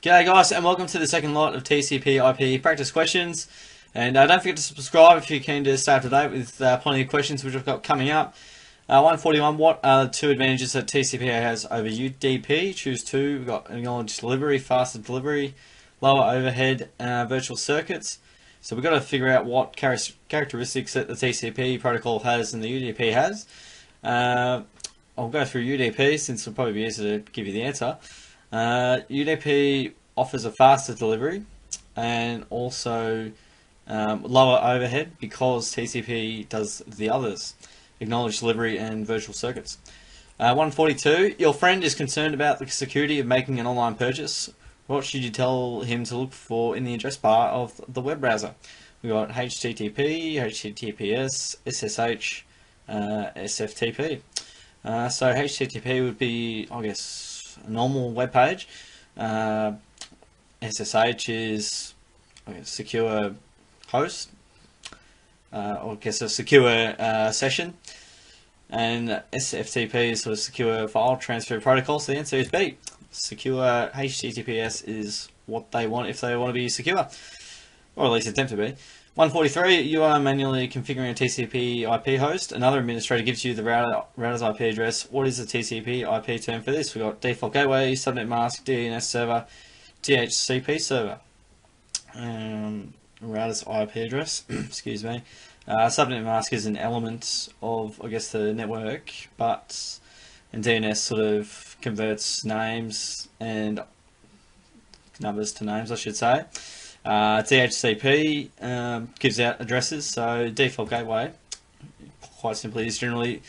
G'day guys, and welcome to the second lot of TCP IP practice questions. And don't forget to subscribe if you're keen to stay up to date with plenty of questions which I've got coming up. 141, what are the two advantages that TCP has over UDP? Choose two. We've got acknowledged delivery, faster delivery, lower overhead, virtual circuits. So we've got to figure out what characteristics that the TCP protocol has and the UDP has. I'll go through UDP since it'll probably be easier to give you the answer. UDP offers a faster delivery and also lower overhead because TCP does the others, acknowledged delivery and virtual circuits. 142, your friend is concerned about the security of making an online purchase. What should you tell him to look for in the address bar of the web browser? We've got HTTP, HTTPS, SSH, SFTP. So HTTP would be, I guess, a normal web page. SSH is, I guess, secure host, or I guess a secure session, and SFTP is sort of secure file transfer protocol. So the answer is B. Secure HTTPS is what they want if they want to be secure, or at least attempt to be. 143, you are manually configuring a TCP IP host. Another administrator gives you the router's IP address. What is the TCP IP term for this? We've got default gateway, subnet mask, DNS server, DHCP server. Router's IP address, excuse me. Subnet mask is an element of, I guess, the network, and DNS sort of converts names and numbers to names, I should say. DHCP gives out addresses, so default gateway, quite simply, is generally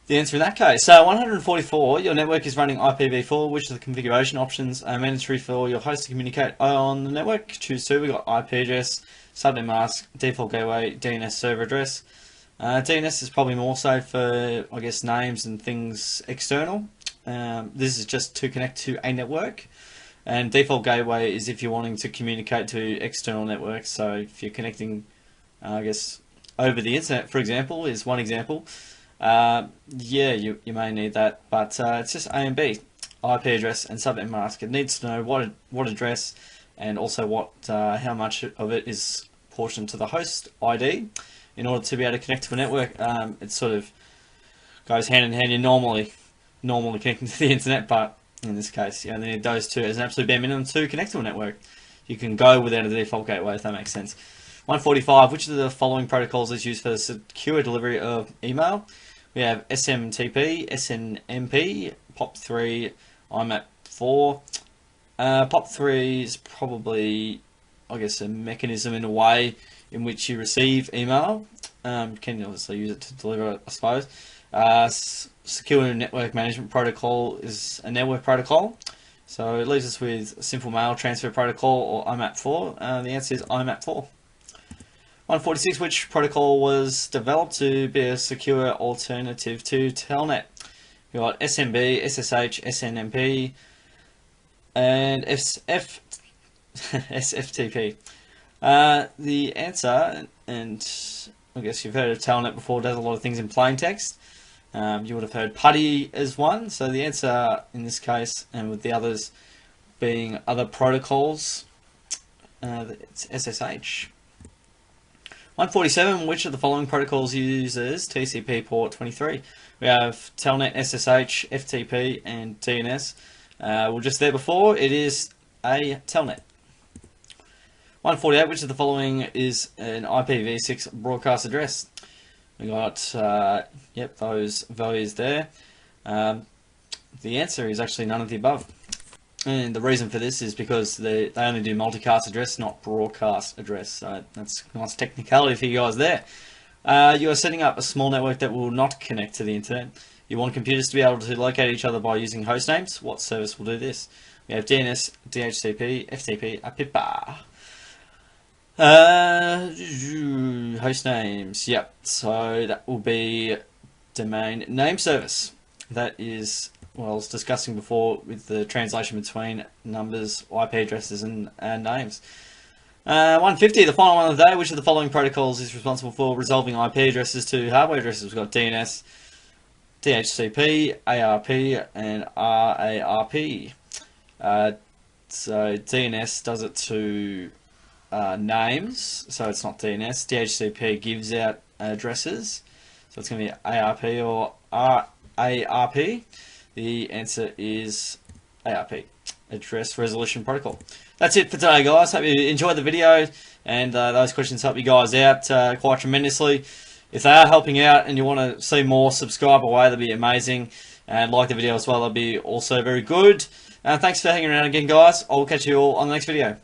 the answer in that case. So 144, your network is running IPv4. Which of the configuration options are mandatory for your host to communicate on the network? Choose two. We've got IP address, subnet mask, default gateway, DNS server address. DNS is probably more so for, I guess, names and things external. This is just to connect to a network. And default gateway is if you're wanting to communicate to external networks. So if you're connecting, I guess, over the internet, for example, is one example. Yeah, you may need that, but it's just A and B, IP address and subnet mask. It needs to know what address and also what how much of it is portioned to the host ID in order to be able to connect to a network. It sort of goes hand in hand. You're normally connecting to the internet, but in this case, you only need those two as an absolute bare minimum to connect to a network. You can go without a default gateway, if that makes sense. 145, which of the following protocols is used for the secure delivery of email? We have SMTP, SNMP, POP3, IMAP4. POP3 is probably, I guess, a mechanism in a way in which you receive email. You can obviously use it to deliver it, I suppose. Secure Network Management Protocol is a network protocol. So it leaves us with Simple Mail Transfer Protocol or IMAP4. The answer is IMAP4. 146, which protocol was developed to be a secure alternative to Telnet? We've got SMB, SSH, SNMP, and SFTP. The answer, and I guess you've heard of Telnet before, does a lot of things in plain text. You would have heard PuTTY as one, so the answer in this case, and with the others being other protocols, it's SSH. 147, which of the following protocols uses TCP port 23? We have Telnet, SSH, FTP, and DNS. We're just there before, it is a Telnet. 148, which of the following is an IPv6 broadcast address? We got, yep, those values there. The answer is actually none of the above. And the reason for this is because they only do multicast address, not broadcast address. So that's a nice technicality for you guys there. You are setting up a small network that will not connect to the internet. You want computers to be able to locate each other by using host names. What service will do this? We have DNS, DHCP, FTP, APIPA. Host names, yep, so that will be domain name service. That is, well, I was discussing before with the translation between numbers, IP addresses and names. 150, the final one of the day, which of the following protocols is responsible for resolving IP addresses to hardware addresses? We've got DNS, DHCP, ARP, and RARP. So DNS does it to names, so it's not DNS. DHCP gives out addresses, so it's going to be ARP or ARP. The answer is ARP, Address Resolution Protocol. That's it for today, guys. Hope you enjoyed the video, and those questions help you guys out quite tremendously. If they are helping out and you want to see more, subscribe away, that'd be amazing. And like the video as well, that'd be also very good. Thanks for hanging around again, guys. I'll catch you all on the next video.